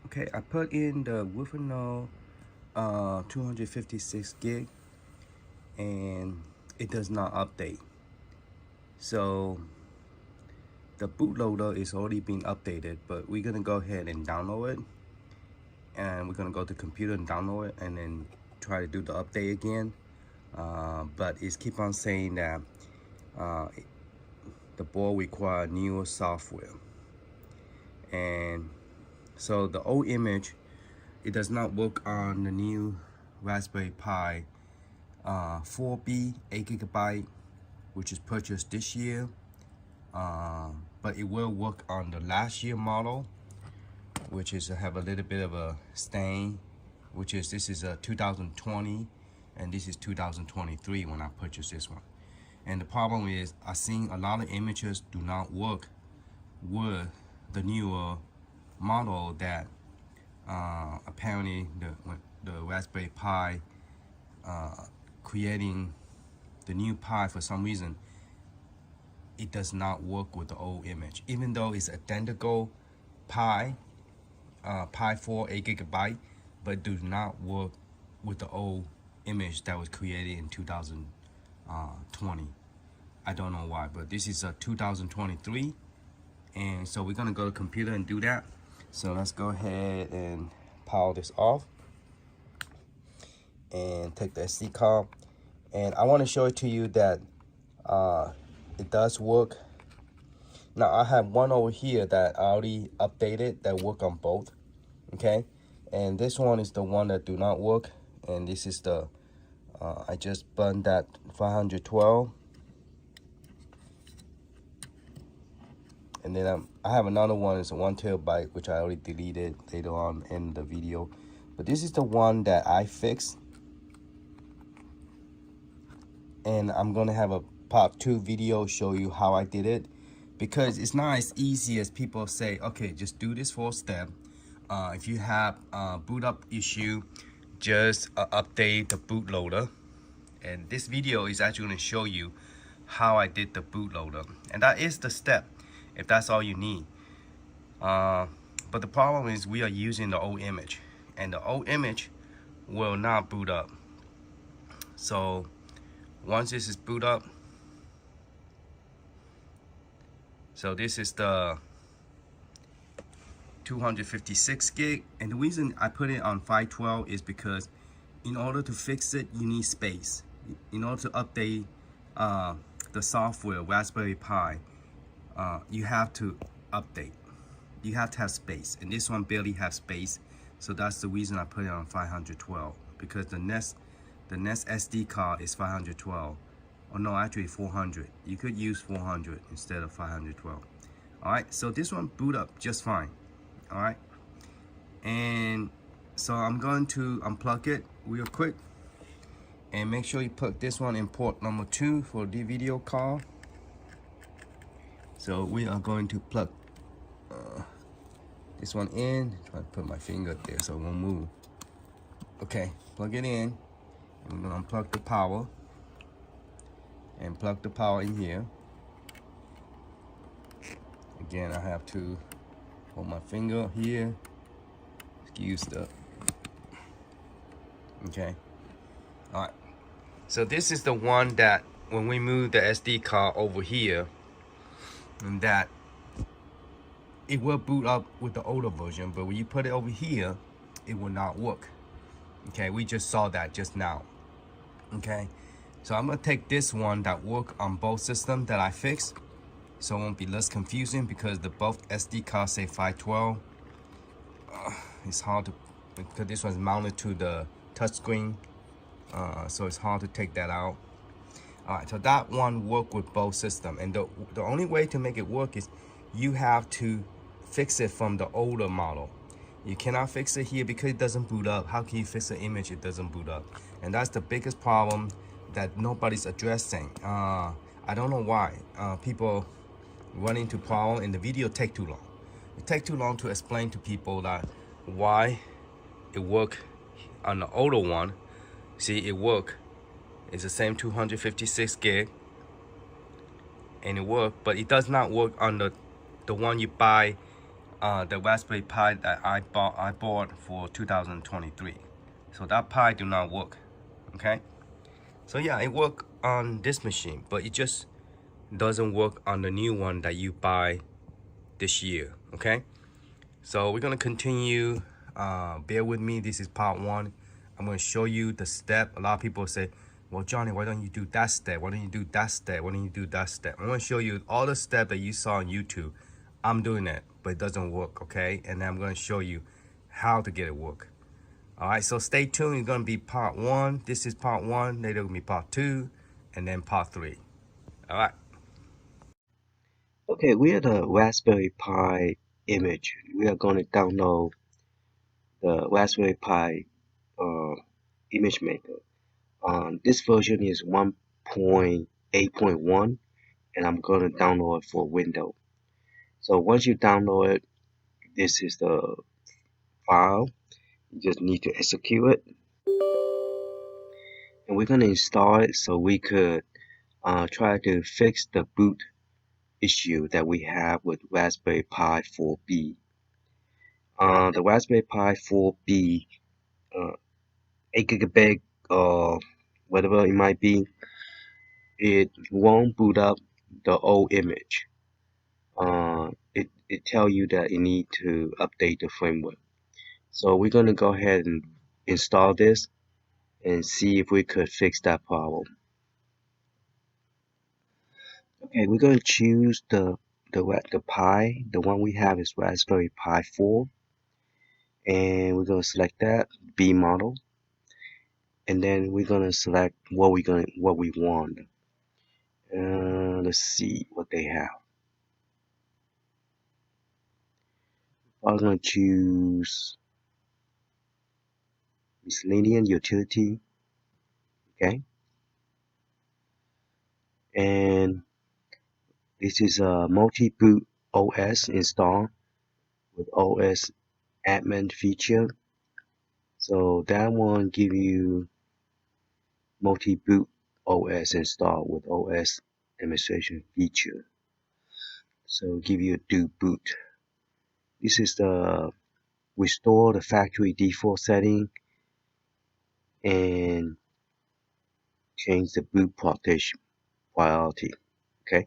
Okay, I put in the Wolfanoz 256 gig and it does not update. So the bootloader is already being updated, but we're gonna go ahead and download it. And we're gonna go to computer and download it and then try to do the update again. But it's keep on saying that the board requires newer software. And so the old image, it does not work on the new Raspberry Pi 4B 8GB, which is purchased this year. But it will work on the last year model, which is have a little bit of a stain, which is this is a 2020 and this is 2023 when I purchased this one. And the problem is I've seen a lot of images do not work with the newer model that apparently the Raspberry Pi creating the new Pi, for some reason it does not work with the old image, even though it's identical Pi 4 8GB, but it does not work with the old image that was created in 2020. I don't know why, but this is a 2023, and so we're gonna go to computer and do that. So let's go ahead and power this off and take the SD card. And I want to show it to you that it does work. Now I have one over here that I already updated that work on both. Okay, and this one is the one that do not work, and this is the I just burned that 512. And then I have another one, it's a 1 TB, which I already deleted later on in the video. But this is the one that I fixed. And I'm gonna have a part 2 video show you how I did it. Because it's not as easy as people say, okay, just do this 4 step. If you have a boot up issue, just update the bootloader. And this video is actually gonna show you how I did the bootloader. And that is the step, if that's all you need. But the problem is we are using the old image, and the old image will not boot up. So once this is boot up, so this is the 256 gig, and the reason I put it on 512 is because in order to fix it, you need space. In order to update the software, Raspberry Pi, you have to update. You have to have space, and this one barely has space, so that's the reason I put it on 512, because the next SD card is 512. Oh no, actually 400. You could use 400 instead of 512. All right, so this one boot up just fine. All right, and so I'm going to unplug it real quick, and make sure you put this one in port number 2 for the video call. So we are going to plug this one in. Try to put my finger there so it won't move. Okay, plug it in. I'm gonna unplug the power and plug the power in here. Again, I have to hold my finger here. Excuse the. Okay. All right. So this is the one that when we move the SD card over here, and that it will boot up with the older version, but when you put it over here, it will not work. Okay, we just saw that just now. Okay, so I'm gonna take this one that work on both systems that I fixed, so it won't be less confusing, because the both SD cards say 512. It's hard to, because this one's mounted to the touchscreen, so it's hard to take that out. All right, so that one work with both systems, and the only way to make it work is you have to fix it from the older model. You cannot fix it here because it doesn't boot up. How can you fix an image it doesn't boot up? And that's the biggest problem that nobody's addressing. I don't know why people run into problem, and the video take too long. It takes too long to explain to people that why it work on the older one. See, it work. It's the same 256 gig, and it work, but it does not work on the one you buy the Raspberry Pi that I bought for 2023. So that Pi do not work. Okay. So yeah, it work on this machine, but it just doesn't work on the new one that you buy this year. Okay. So we're gonna continue. Bear with me. This is part one. I'm gonna show you the step. A lot of people say, "Well, Johnny, why don't you do that step? Why don't you do that step? Why don't you do that step?" I'm gonna show you all the steps that you saw on YouTube. I'm doing it, but it doesn't work. Okay, and I'm gonna show you how to get it work. All right. So stay tuned. It's gonna be part one. This is part one. Later will be part two, and then part three. All right. Okay, we are the Raspberry Pi image. We are going to download the Raspberry Pi uh, image maker. This version is 1.8.1 and I'm going to download it for Windows. So once you download it, this is the file. You just need to execute it. And we're going to install it so we could try to fix the boot issue that we have with Raspberry Pi 4B. The Raspberry Pi 4B, uh, 8 gigabit or whatever it might be, it won't boot up the old image. It tell you that you need to update the firmware. So we're gonna go ahead and install this and see if we could fix that problem. Okay, we're gonna choose the Pi. The one we have is Raspberry Pi 4, and we're gonna select that B model, and then we're gonna select what we want. Let's see what they have. I'm gonna choose miscellaneous utility, okay, and this is a multi-boot OS install with OS admin feature. So that one give you multi-boot OS install with OS administration feature. So give you a do boot. This is the restore the factory default setting and change the boot priority. Okay,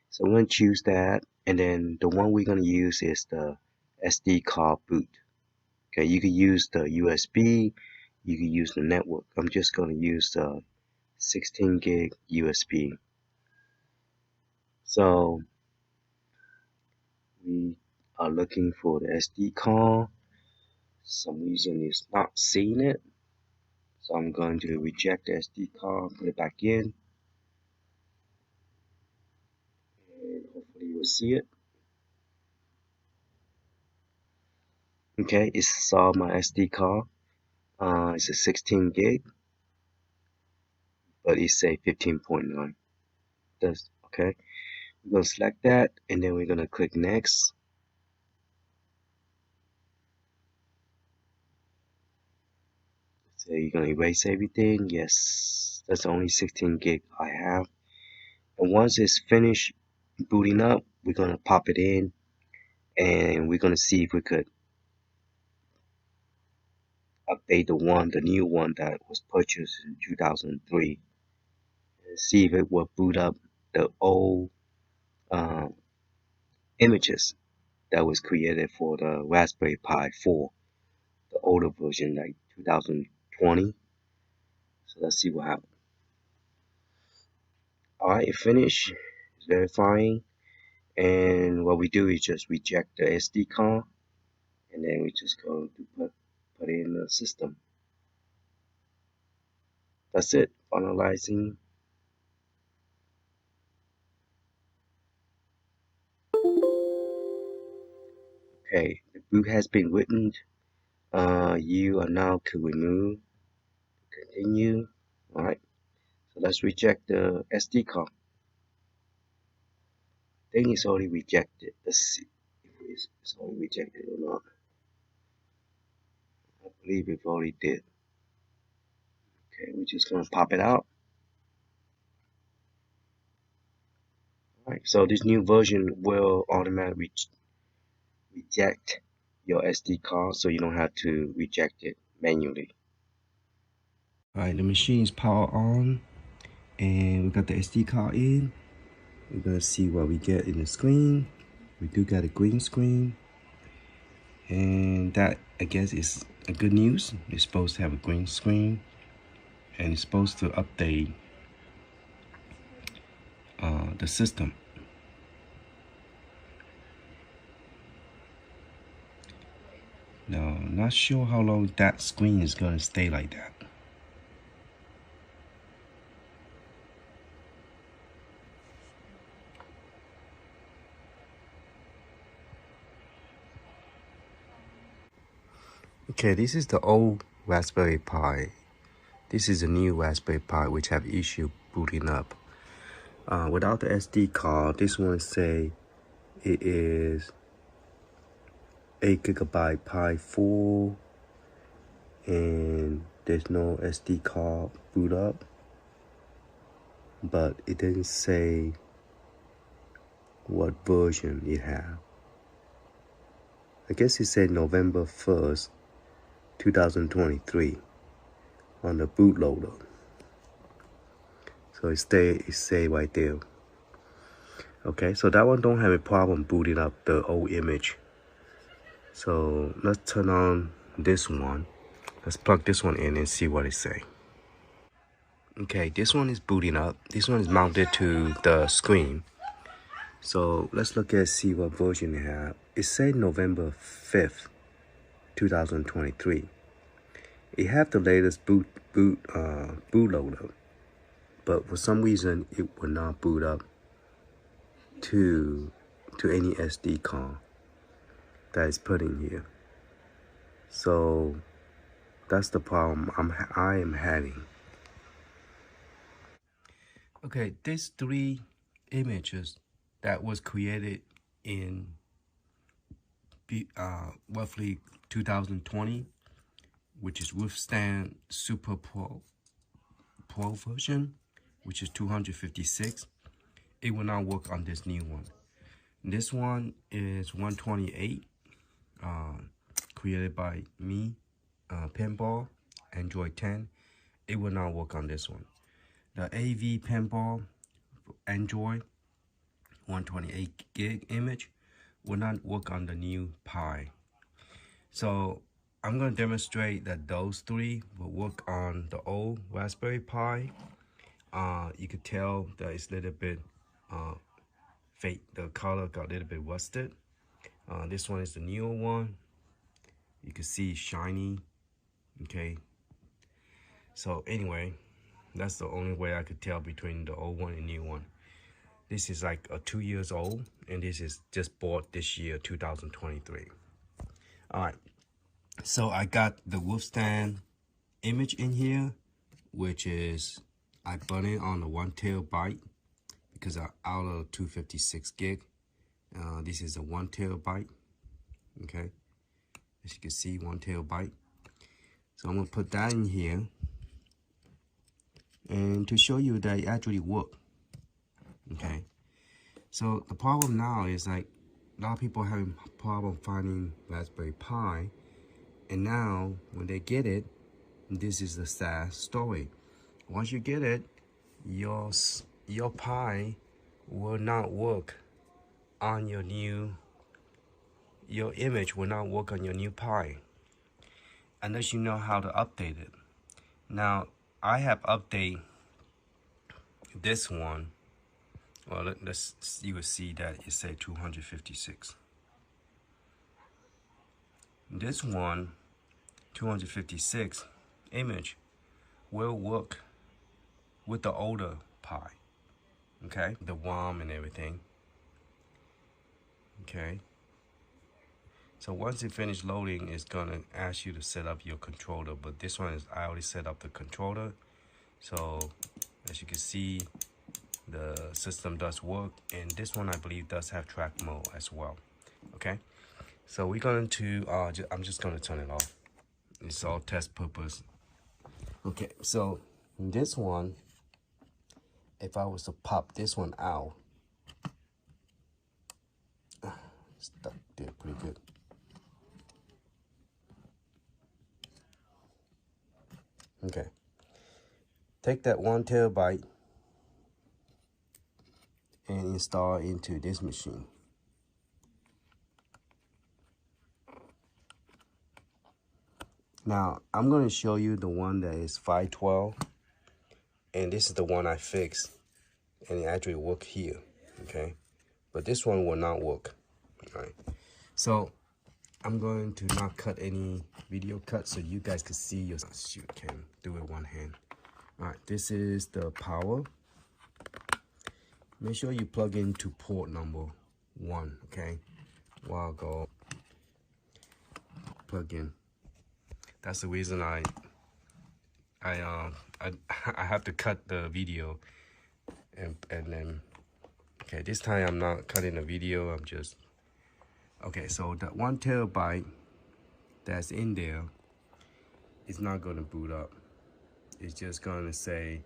so I'm going to choose that, and then the one we're going to use is the SD card boot. Okay, you can use the USB, you can use the network. I'm just going to use the 16 gig USB. So we are looking for the SD card. Some reason it's not seeing it, so I'm going to reject the SD card, put it back in, and hopefully you'll see it. Okay, it saw my SD card. It's a 16 gig, but it say 15.9. That's okay. We're gonna select that, and then we're gonna click next. So you're gonna erase everything. Yes, that's only 16 gig I have. And once it's finished booting up, we're gonna pop it in, and we're gonna see if we could update the new one that was purchased in 2003, and see if it will boot up the old uh, images that was created for the Raspberry Pi 4, the older version, like 2020. So let's see what happens. Alright, it finished. It's verifying. And what we do is just reject the SD card, and then we just go to put it in the system. That's it. Finalizing. Okay, the boot has been written. You are now to remove. Continue. Alright. So let's reject the SD card. I think it's already rejected. Let's see if it's already rejected or not. I believe it already did. Okay, we're just gonna pop it out. Alright, so this new version will automatically reject your SD card so you don't have to reject it manually. All right, the machine's power on, and we got the SD card in. We're gonna see what we get in the screen. We do get a green screen, and that, I guess, is a good news. It's supposed to have a green screen, and it's supposed to update the system. Now, not sure how long that screen is gonna stay like that. Okay, this is the old Raspberry Pi. This is a new Raspberry Pi which have issue booting up. Without the SD card, this one say it is 8GB Pi 4, and there's no SD card boot up, but it didn't say what version it have. I guess it said November 1st, 2023 on the bootloader. So it say right there. Okay, so that one don't have a problem booting up the old image. So let's turn on this one. Let's plug this one in and see what it say. Okay, this one is booting up. This one is mounted to the screen. So let's look at see what version it have. It said November 5th, 2023. It have the latest bootloader, but for some reason it will not boot up to any SD card that is put in here. So that's the problem I am having. Okay, these 3 images that was created in roughly 2020, which is Withstand Super Pro version, which is 256. It will not work on this new one. This one is 128, created by me, Pinball, Android 10. It will not work on this one. The AV Pinball Android 128 gig image will not work on the new Pi. So I'm going to demonstrate that those 3 will work on the old Raspberry Pi. You could tell that it's a little bit fake. The color got a little bit rusted. This one is the newer one. You can see it's shiny. Okay. So anyway, that's the only way I could tell between the old one and new one. This is like 2 years old, and this is just bought this year, 2023. All right. So I got the Withstand image in here, which is, I put it on the 1 terabyte because I'm out of 256 gig. This is a 1 terabyte. Okay. As you can see, 1 terabyte. So I'm gonna put that in here, and to show you that it actually works. Okay. So the problem now is like a lot of people having problem finding Raspberry Pi, and now when they get it, this is the sad story. Once you get it, your Pi will not work on your image will not work on your new Pi unless you know how to update it. Now I have updated this one. Well, you will see that it say 256. This one, 256 image, will work with the older Pi. Okay, the ROM and everything. Okay. So once it finishes loading, it's gonna ask you to set up your controller. But this one is, I already set up the controller. So as you can see, the system does work, and this one I believe does have track mode as well. Okay, so we're going to I'm just going to turn it off. It's all test purpose. Okay, so this one, if I was to pop this one out, stuck there pretty good. Okay, take that 1 terabyte and install into this machine. Now I'm going to show you the one that is 512, and this is the one I fixed, and it actually worked here. Okay, but this one will not work. All right, so I'm going to not cut any video cut so you guys can see your shoot, can do it one hand. All right, this is the power. Make sure you plug into port number 1. Okay, while go plug in. That's the reason I have to cut the video, and then okay, this time I'm not cutting the video. I'm just okay. So that 1 terabyte that's in there is not going to boot up. It's just going to say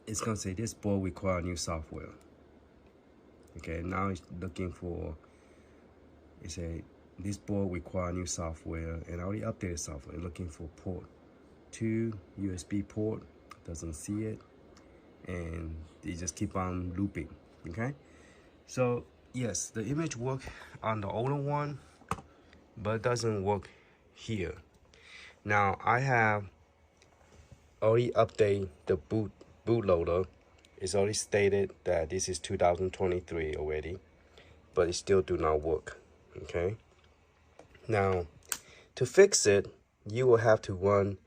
it's going to say this board requires new software. Okay, now it's looking for, it say this board requires new software, and I already updated software. Looking for port 2 USB port, doesn't see it, and they just keep on looping. Okay, so yes, the image work on the older one, but it doesn't work here. Now I have already updated the bootloader. It's already stated that this is 2023 already, but it still do not work. Okay, now to fix it, you will have to run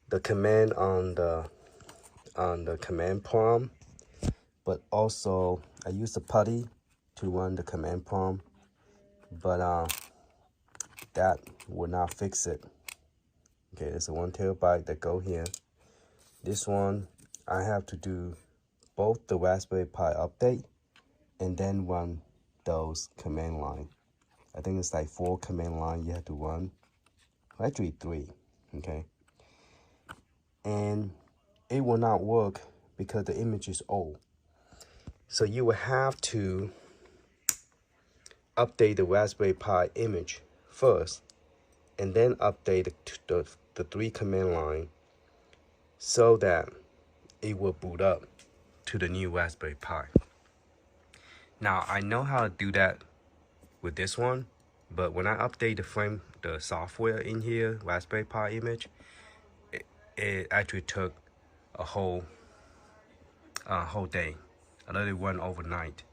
the command on the command prompt, but also I use the putty to run the command prompt, but that will not fix it. Okay, there's a 1 terabyte that go here. This one I have to do both the Raspberry Pi update and then run those command line. I think it's like 4 command line you have to run, actually 3. Okay, and it will not work because the image is old. So you will have to update the Raspberry Pi image first, and then update the 3 command line so that it will boot up to the new Raspberry Pi. Now I know how to do that with this one, but when I update the software in here, Raspberry Pi image, it actually took a whole day. I let it run overnight,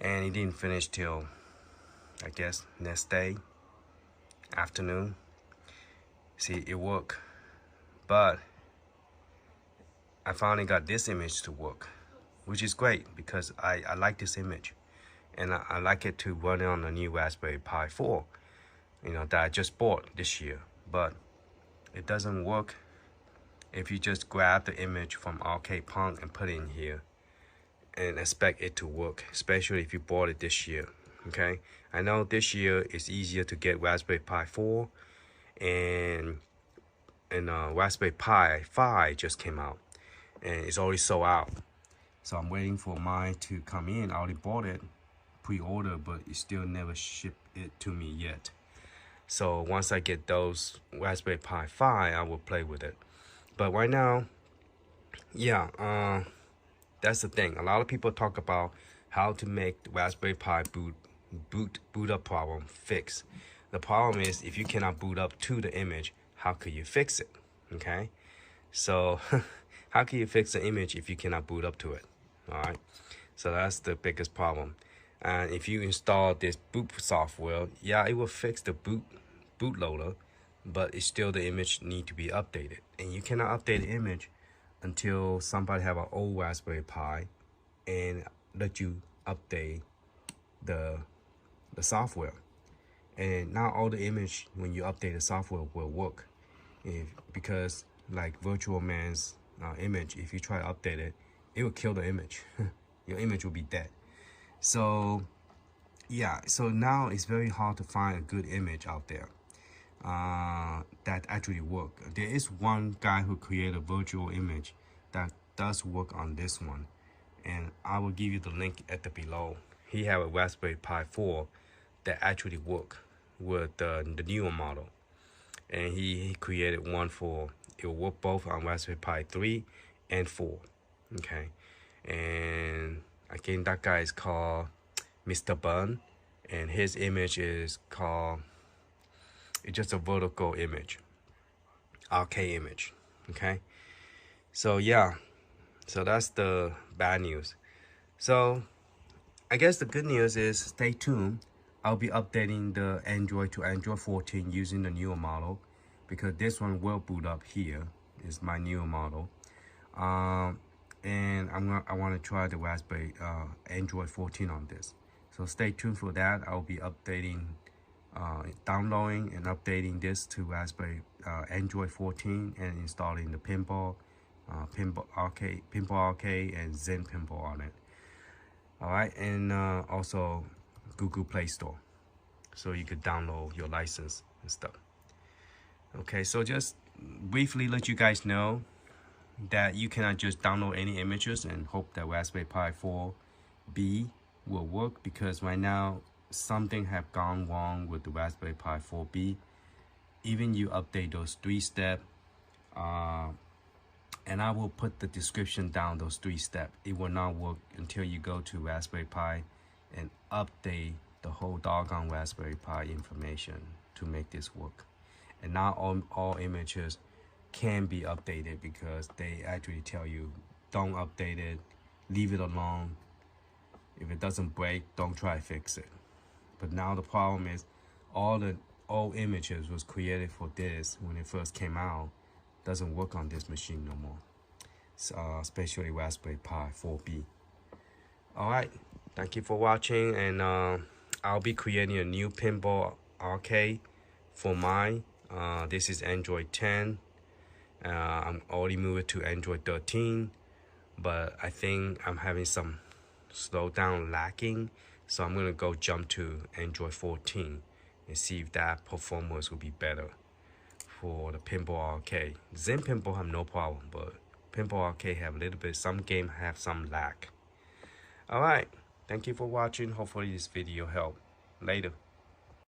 and it didn't finish till, I guess, next day afternoon. See, it worked, but I finally got this image to work, which is great because I like this image, and I like it to run it on the new Raspberry Pi 4, that I just bought this year. But it doesn't work if you just grab the image from Arcade Punk and put it in here and expect it to work, especially if you bought it this year. Okay, I know this year it's easier to get Raspberry Pi 4, and Raspberry Pi 5 just came out, and it's already sold out. So I'm waiting for mine to come in. I already bought it, pre-order, but it still never shipped it to me yet. So once I get those Raspberry Pi 5, I will play with it. But right now, yeah, that's the thing. A lot of people talk about how to make the Raspberry Pi boot up problem fix. The problem is, if you cannot boot up to the image, how could you fix it? Okay, so how can you fix the image if you cannot boot up to it? All right, so that's the biggest problem. And if you install this boot software, yeah, it will fix the bootloader, but it's still, the image need to be updated, and you cannot update the image until somebody have an old Raspberry Pi and let you update the software. And not all the image, when you update the software, will work. Because like Virtual Man's image, if you try to update it, it will kill the image. Your image will be dead. So yeah, so now it's very hard to find a good image out there that actually work. There is one guy who created a virtual image that does work on this one, and I will give you the link at the below he have a Raspberry Pi 4 that actually work with the newer model, and he created one for it will work both on Raspberry Pi 3 and 4. Okay, and again, that guy is called Mr. Bun, and his image is called, it's just a vertical image, RK image. Okay, so yeah, so that's the bad news. So I guess the good news is stay tuned. I'll be updating the Android to Android 14 using the newer model, because this one will boot up here. Is my newer model. And I want to try the Raspberry Android 14 on this. So stay tuned for that. I'll be updating, downloading and updating this to Raspberry Android 14 and installing the Pinball Arcade and Zen Pinball on it. All right, and also Google Play Store, so you could download your license and stuff. Okay, so just briefly let you guys know that you cannot just download any images and hope that Raspberry Pi 4B will work, because right now something have gone wrong with the Raspberry Pi 4B. Even you update those 3-step, and I will put the description down, those 3 steps. It will not work until you go to Raspberry Pi and update the whole doggone Raspberry Pi information to make this work. And not all images can be updated, because they actually tell you don't update it, leave it alone. If it doesn't break, don't try to fix it. But now the problem is all the old images was created for this when it first came out, doesn't work on this machine no more. Especially Raspberry Pi 4B. All right, thank you for watching, and I'll be creating a new Pinball Arcade for mine. This is Android 10. I'm already moved to Android 13, but I think I'm having some slowdown lacking, so I'm gonna go jump to Android 14 and see if that performance will be better for the Pinball Arcade. Zen Pinball have no problem, but Pinball Arcade have a little bit, some game have some lag. All right, thank you for watching. Hopefully this video helped. Later.